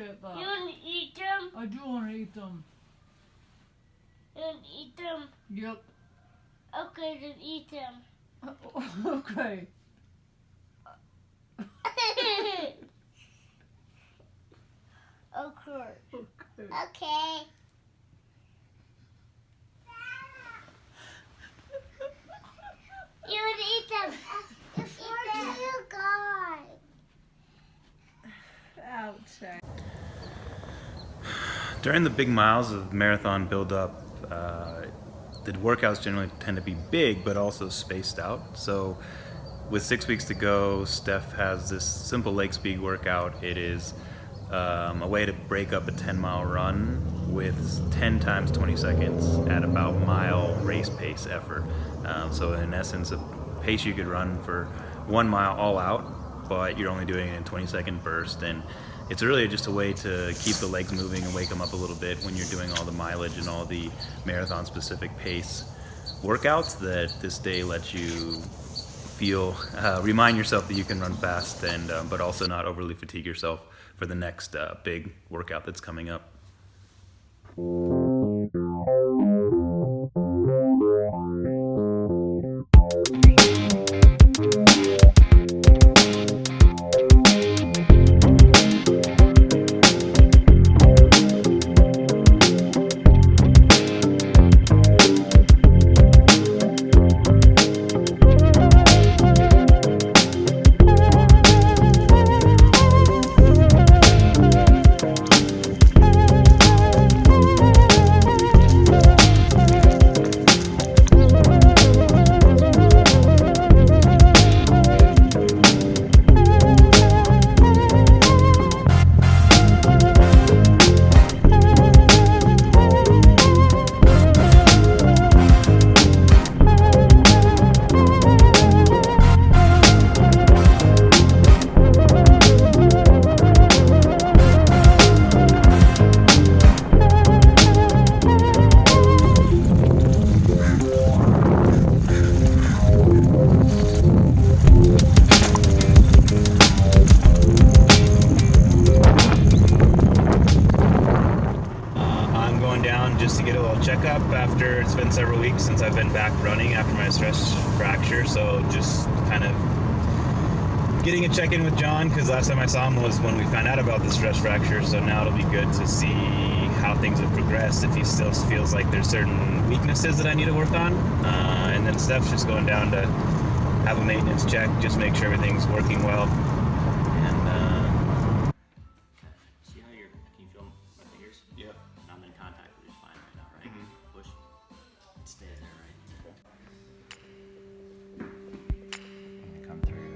shit though. You want to eat them? I do want to eat them. You want to eat them? Yep. Okay, then eat them. Okay. Okay. Okay. Okay. You want to eat them? Before you go. Ouch. During the big miles of marathon build-up, the workouts generally tend to be big, but also spaced out. So with 6 weeks to go, Steph has this simple leg speed workout. It is a way to break up a 10-mile run with 10 times 20 seconds at about mile race pace effort. So in essence, a pace you could run for 1 mile all out, but you're only doing it in a 20-second burst. And it's really just a way to keep the legs moving and wake them up a little bit when you're doing all the mileage and all the marathon-specific pace workouts that this day lets you feel, remind yourself that you can run fast, and but also not overly fatigue yourself for the next big workout that's coming up. Just to get a little checkup after it's been several weeks since I've been back running after my stress fracture. So just kind of getting a check-in with John, because last time I saw him was when we found out about the stress fracture. So now it'll be good to see how things have progressed, if he still feels like there's certain weaknesses that I need to work on. And then Steph's just going down to have a maintenance check, just make sure everything's working well. See how can you feel my fingers? Yep. I'm in contact with your spine right now, right? Mm-hmm. Push. It stays there, right? Okay. Come through.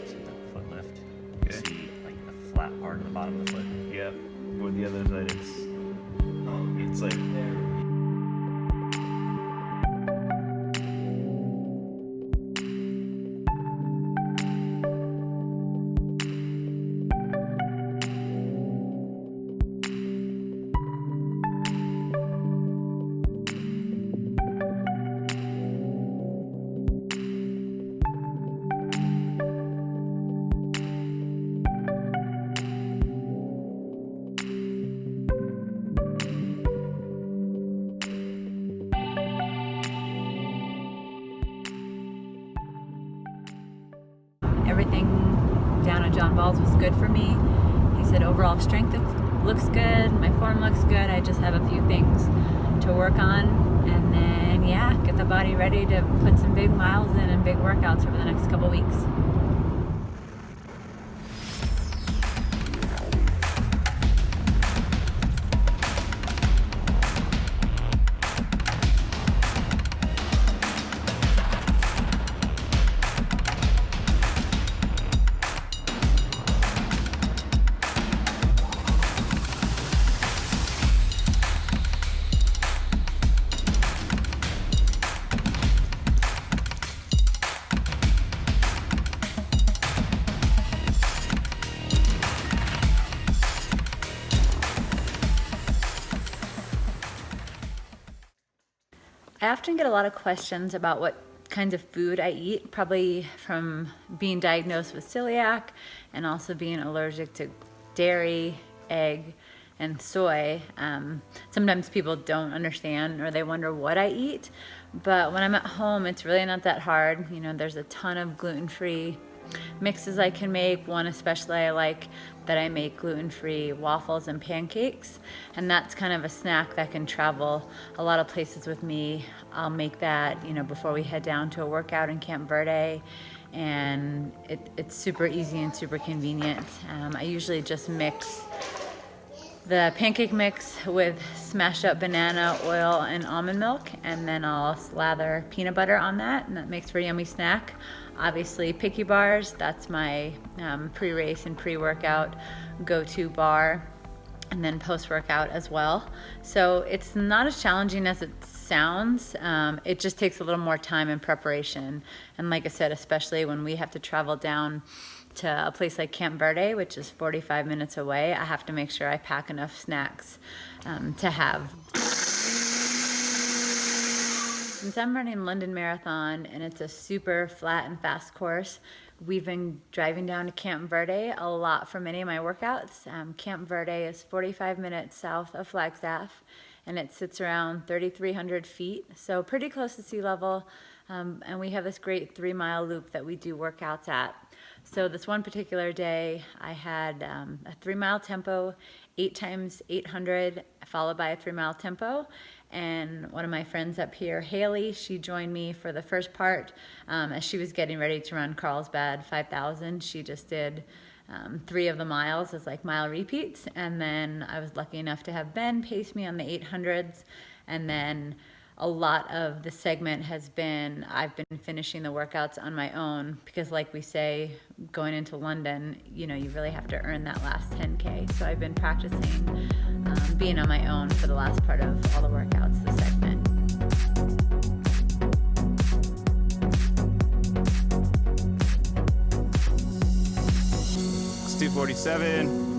See the foot lift. Okay. See like the flat part of the bottom of the foot. Yep. Or the other side, it's like there. Everything down at John Ball's was good for me. He said overall strength looks good, my form looks good. I just have a few things to work on, and then yeah, get the body ready to put some big miles in and big workouts over the next couple weeks. I often get a lot of questions about what kinds of food I eat, probably from being diagnosed with celiac and also being allergic to dairy egg, and soy. Sometimes people don't understand or they wonder what I eat, but when I'm at home, it's really not that hard. You know, there's a ton of gluten-free mixes I can make. One especially I like that I make gluten-free waffles and pancakes, and that's kind of a snack that can travel a lot of places with me. I'll make that, you know, before we head down to a workout in Camp Verde, and it's super easy and super convenient. I usually just mix the pancake mix with smashed up banana, oil, and almond milk, and then I'll slather peanut butter on that, and that makes for a yummy snack. Obviously, Picky Bars, that's my pre-race and pre-workout go-to bar, and then post-workout as well. So it's not as challenging as it sounds. It just takes a little more time and preparation. And like I said, especially when we have to travel down to a place like Camp Verde, which is 45 minutes away, I have to make sure I pack enough snacks to have. Since I'm running London Marathon and it's a super flat and fast course, we've been driving down to Camp Verde a lot for many of my workouts. Camp Verde is 45 minutes south of Flagstaff, and it sits around 3,300 feet, so pretty close to sea level. And we have this great 3-mile loop that we do workouts at. So this one particular day, I had a 3-mile tempo, 8 times 800, followed by a 3-mile tempo. And one of my friends up here, Haley, she joined me for the first part as she was getting ready to run Carlsbad 5,000. She just did 3 of the miles as like mile repeats. And then I was lucky enough to have Ben pace me on the 800s. And then a lot of the segment has been, I've been finishing the workouts on my own, because like we say, going into London, you know, you really have to earn that last 10K. So I've been practicing being on my own for the last part of all the workouts, the segment. It's 2:47.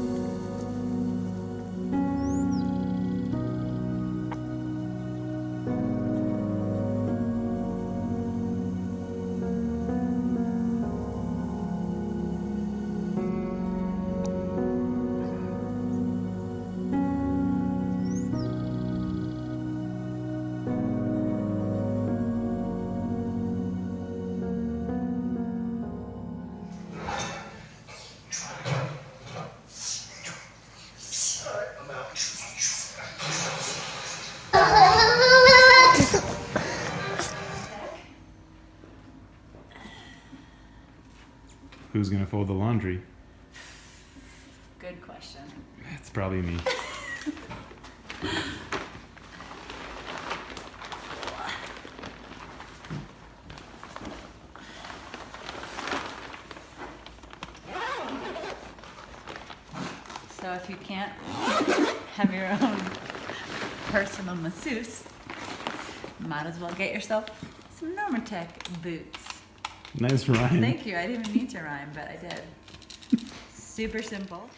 Who's gonna fold the laundry? Good question. It's probably me. So if you can't have your own personal masseuse, might as well get yourself some Normatec boots. Nice rhyme. Thank you. I didn't even mean to rhyme, but I did. Super simple.